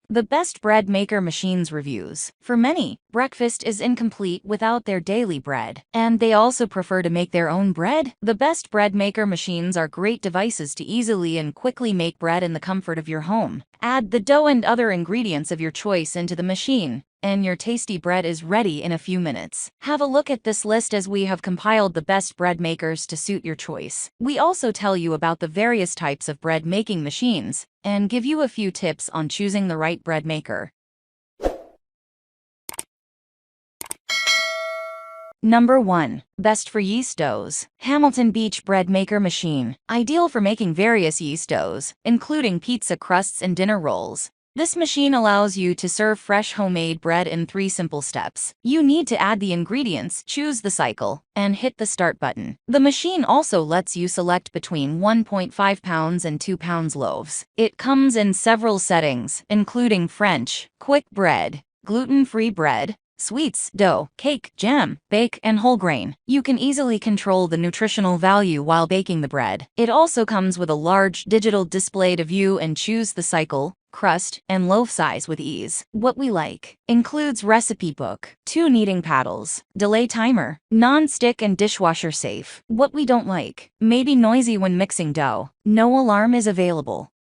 The best bread maker machines reviews. For many, breakfast is incomplete without their daily bread, and they also prefer to make their own bread. The best bread maker machines are great devices to easily and quickly make bread in the comfort of your home. Add the dough and other ingredients of your choice into the machine, and your tasty bread is ready in a few minutes. Have a look at this list as we have compiled the best bread makers to suit your choice. We also tell you about the various types of bread making machines, and give you a few tips on choosing the right bread maker. Number 1. Best for yeast doughs. Hamilton Beach Bread Maker Machine. Ideal for making various yeast doughs, including pizza crusts and dinner rolls. This machine allows you to serve fresh homemade bread in 3 simple steps. You need to add the ingredients, choose the cycle, and hit the start button. The machine also lets you select between 1.5 pounds and 2 pounds loaves. It comes in several settings, including French, quick bread, gluten-free bread, sweets, dough, cake, jam, bake, and whole grain. You can easily control the nutritional value while baking the bread. It also comes with a large digital display to view and choose the cycle, crust, and loaf size with ease. What we like includes recipe book, 2 kneading paddles, delay timer, non-stick and dishwasher safe. What we don't like, maybe noisy when mixing dough. No alarm is available.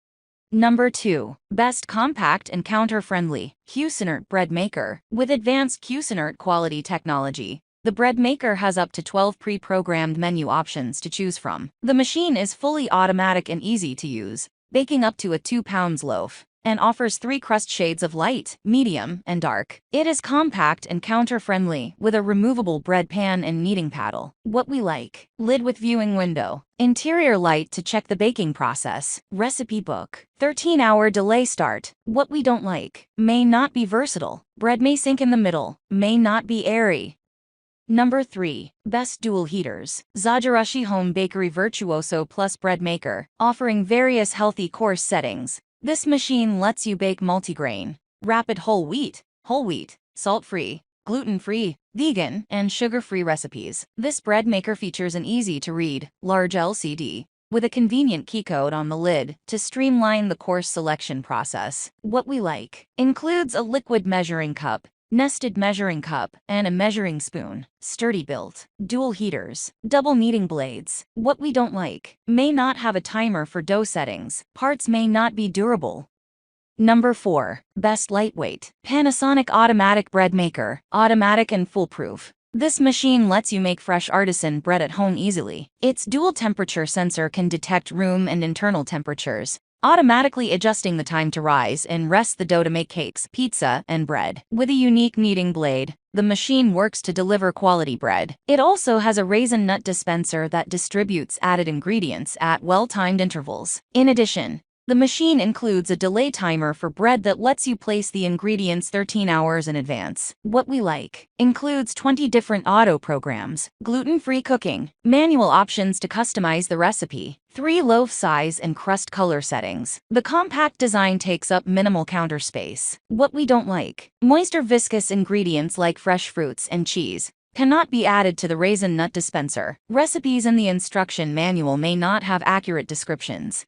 Number 2. Best compact and counter-friendly Cuisinart bread maker. With advanced Cuisinart quality technology, the bread maker has up to 12 pre-programmed menu options to choose from. The machine is fully automatic and easy to use, baking up to a 2 pounds loaf, and offers 3 crust shades of light, medium, and dark. It is compact and counter-friendly with a removable bread pan and kneading paddle. What we like: lid with viewing window, interior light to check the baking process, recipe book, 13-hour delay start. What we don't like: may not be versatile, bread may sink in the middle, may not be airy. Number 3. Best dual heaters. Zagarashi Home Bakery Virtuoso Plus Bread Maker, offering various healthy course settings. This machine lets you bake multigrain, rapid whole wheat, salt-free, gluten-free, vegan, and sugar-free recipes. This bread maker features an easy-to-read, large LCD, with a convenient key code on the lid to streamline the course selection process. What we like includes a liquid measuring cup, nested measuring cup, and a measuring spoon. Sturdy built. Dual heaters. Double kneading blades. What we don't like: may not have a timer for dough settings. Parts may not be durable. Number 4. Best lightweight. Panasonic automatic bread maker. Automatic and foolproof. This machine lets you make fresh artisan bread at home easily. Its dual temperature sensor can detect room and internal temperatures, automatically adjusting the time to rise and rest the dough to make cakes, pizza, and bread. With a unique kneading blade, the machine works to deliver quality bread. It also has a raisin nut dispenser that distributes added ingredients at well-timed intervals. In addition, the machine includes a delay timer for bread that lets you place the ingredients 13 hours in advance. What we like includes 20 different auto programs, gluten-free cooking, manual options to customize the recipe, 3 loaf size and crust color settings. The compact design takes up minimal counter space. What we don't like: moisture viscous ingredients like fresh fruits and cheese cannot be added to the raisin nut dispenser. Recipes in the instruction manual may not have accurate descriptions.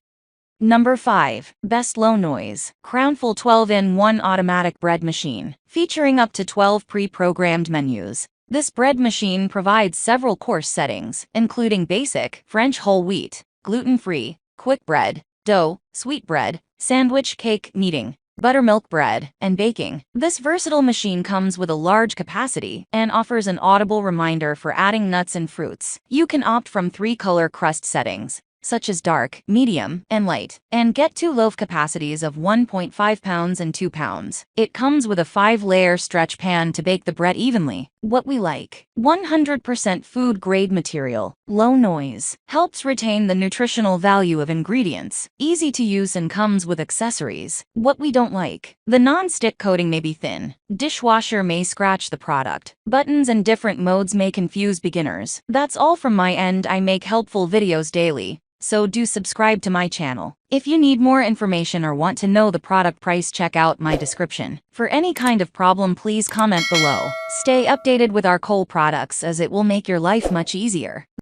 Number 5. Best low noise. Crownful 12-in-1 automatic bread machine. Featuring up to 12 pre-programmed menus, this bread machine provides several course settings, including basic, French whole wheat, gluten-free, quick bread, dough, sweet bread, sandwich, cake, kneading, buttermilk bread, and baking. This versatile machine comes with a large capacity and offers an audible reminder for adding nuts and fruits. You can opt from 3 color crust settings, such as dark, medium, and light, and get 2 loaf capacities of 1.5 pounds and 2 pounds. It comes with a 5-layer stretch pan to bake the bread evenly. What we like: 100% food-grade material, low noise, helps retain the nutritional value of ingredients, easy to use and comes with accessories. What we don't like: the non-stick coating may be thin, dishwasher may scratch the product, buttons and different modes may confuse beginners. That's all from my end. I make helpful videos daily, so do subscribe to my channel. If you need more information or want to know the product price, check out my description. For any kind of problem, please comment below. Stay updated with our Cole products as it will make your life much easier.